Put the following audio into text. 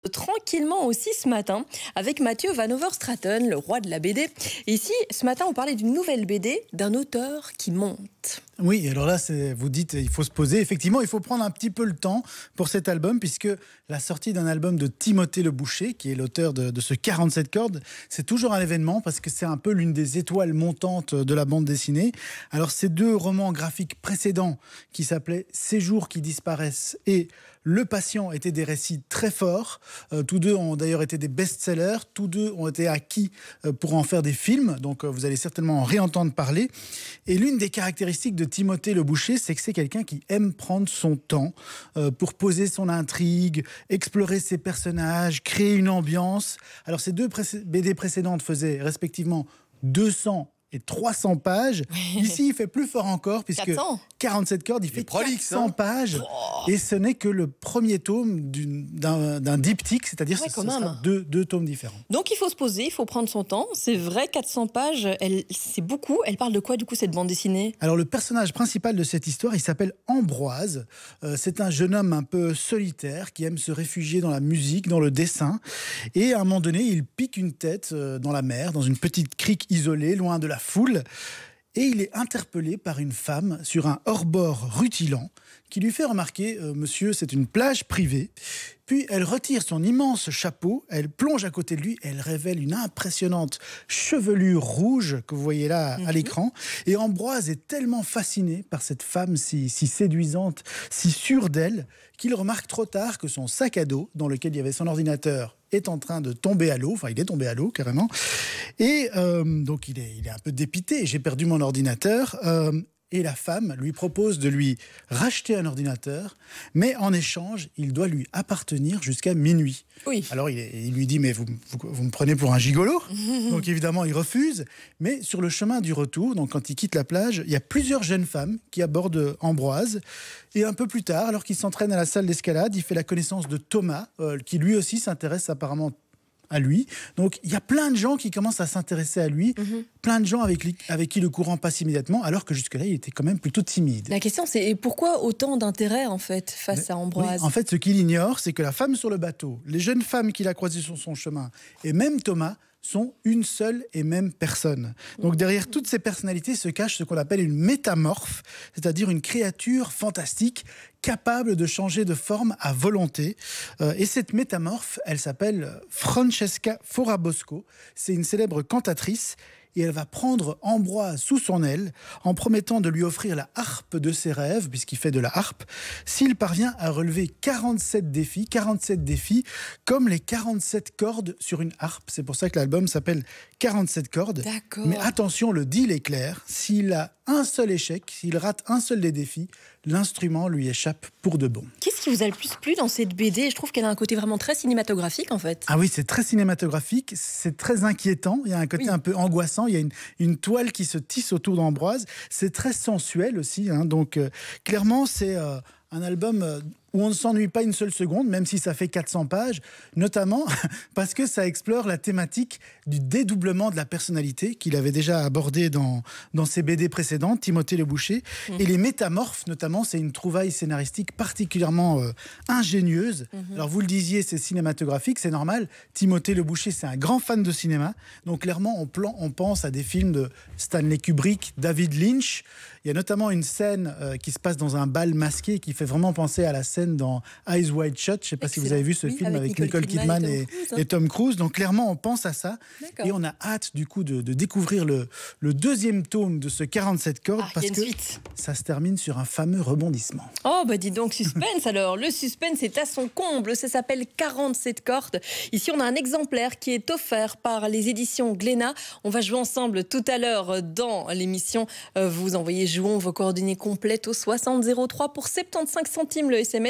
Tranquillement aussi ce matin avec Mathieu Van Overstraten, le roi de la BD. Et ici, ce matin, on parlait d'une nouvelle BD d'un auteur qui monte. Oui, alors là, vous dites, il faut se poser. Effectivement, il faut prendre un petit peu le temps pour cet album, puisque la sortie d'un album de Timothée Le Boucher, qui est l'auteur de ce 47 cordes, c'est toujours un événement, parce que c'est un peu l'une des étoiles montantes de la bande dessinée. Alors, ces deux romans graphiques précédents, qui s'appelaient Séjours qui disparaissent et Le Patient, étaient des récits très forts. Tous deux ont d'ailleurs été des best-sellers. Tous deux ont été acquis pour en faire des films. Donc, vous allez certainement en réentendre parler. Et l'une des caractéristiques de Timothée Le Boucher, c'est que c'est quelqu'un qui aime prendre son temps pour poser son intrigue, explorer ses personnages, créer une ambiance. Alors, ces deux BD précédentes faisaient respectivement 200 et 300 pages. Ici, il fait plus fort encore, puisque 400. 47 cordes, il fait prolixe, 400 pages. Et ce n'est que le premier tome d'un diptyque, c'est-à-dire que ce sera deux tomes différents. Donc, il faut se poser, il faut prendre son temps. C'est vrai, 400 pages, c'est beaucoup. Elle parle de quoi, du coup, cette bande dessinée ? Alors, le personnage principal de cette histoire, il s'appelle Ambroise. C'est un jeune homme un peu solitaire qui aime se réfugier dans la musique, dans le dessin. Et à un moment donné, il pique une tête dans la mer, dans une petite crique isolée, loin de la foule. Et il est interpellé par une femme sur un hors-bord rutilant qui lui fait remarquer « Monsieur, c'est une plage privée ». Puis elle retire son immense chapeau, elle plonge à côté de lui, elle révèle une impressionnante chevelure rouge que vous voyez là à l'écran. Et Ambroise est tellement fasciné par cette femme si séduisante, si sûre d'elle, qu'il remarque trop tard que son sac à dos, dans lequel il y avait son ordinateur, est en train de tomber à l'eau. Enfin, il est tombé à l'eau, carrément. Et donc, il est un peu dépité. J'ai perdu mon ordinateur. Et la femme lui propose de lui racheter un ordinateur, mais en échange, il doit lui appartenir jusqu'à minuit. Oui. Alors, il lui dit, mais vous me prenez pour un gigolo ? Donc, évidemment, il refuse. Mais sur le chemin du retour, donc quand il quitte la plage, il y a plusieurs jeunes femmes qui abordent Ambroise. Et un peu plus tard, alors qu'il s'entraîne à la salle d'escalade, il fait la connaissance de Thomas, qui lui aussi s'intéresse apparemment à lui. Donc, il y a plein de gens qui commencent à s'intéresser à lui, plein de gens avec qui le courant passe immédiatement, alors que jusque-là, il était quand même plutôt timide. La question, c'est pourquoi autant d'intérêt, en fait, face à Ambroise ? Oui, en fait, ce qu'il ignore, c'est que la femme sur le bateau, les jeunes femmes qu'il a croisées sur son chemin, et même Thomas, sont une seule et même personne. Donc derrière toutes ces personnalités se cache ce qu'on appelle une métamorphe, c'est-à-dire une créature fantastique capable de changer de forme à volonté. Et cette métamorphe, elle s'appelle Francesca Forabosco. C'est une célèbre cantatrice. Et elle va prendre Ambroise sous son aile en promettant de lui offrir la harpe de ses rêves, puisqu'il fait de la harpe, s'il parvient à relever 47 défis, comme les 47 cordes sur une harpe. C'est pour ça que l'album s'appelle 47 cordes. D'accord. Mais attention, le deal est clair. S'il a un seul échec, s'il rate un seul des défis, l'instrument lui échappe pour de bon. Qu'est-ce qui vous a le plus plu dans cette BD ? Je trouve qu'elle a un côté vraiment très cinématographique, en fait. Ah oui, c'est très cinématographique, c'est très inquiétant, il y a un côté un peu angoissant, il y a une toile qui se tisse autour d'Ambroise, c'est très sensuel aussi, donc clairement c'est un album où on ne s'ennuie pas une seule seconde, même si ça fait 400 pages, notamment parce que ça explore la thématique du dédoublement de la personnalité qu'il avait déjà abordé dans ses BD précédentes, Timothée Le Boucher. Et les métamorphes, notamment, c'est une trouvaille scénaristique particulièrement ingénieuse. Alors vous le disiez, c'est cinématographique, c'est normal. Timothée Le Boucher, c'est un grand fan de cinéma. Donc clairement, on pense à des films de Stanley Kubrick, David Lynch. Il y a notamment une scène qui se passe dans un bal masqué qui fait vraiment penser à la scène dans Eyes Wide Shut. Je ne sais pas si vous avez vu ce film avec Nicole Kidman et Tom Cruise. Donc clairement, on pense à ça. Et on a hâte du coup de découvrir le deuxième tome de ce 47 cordes parce que ça se termine sur un fameux rebondissement. Oh bah dis donc, suspense alors. Le suspense est à son comble. Ça s'appelle 47 cordes. Ici, on a un exemplaire qui est offert par les éditions Glénat. On va jouer ensemble tout à l'heure dans l'émission. Vous envoyez Jouons vos coordonnées complètes au 60 03 pour 75 centimes le SMS.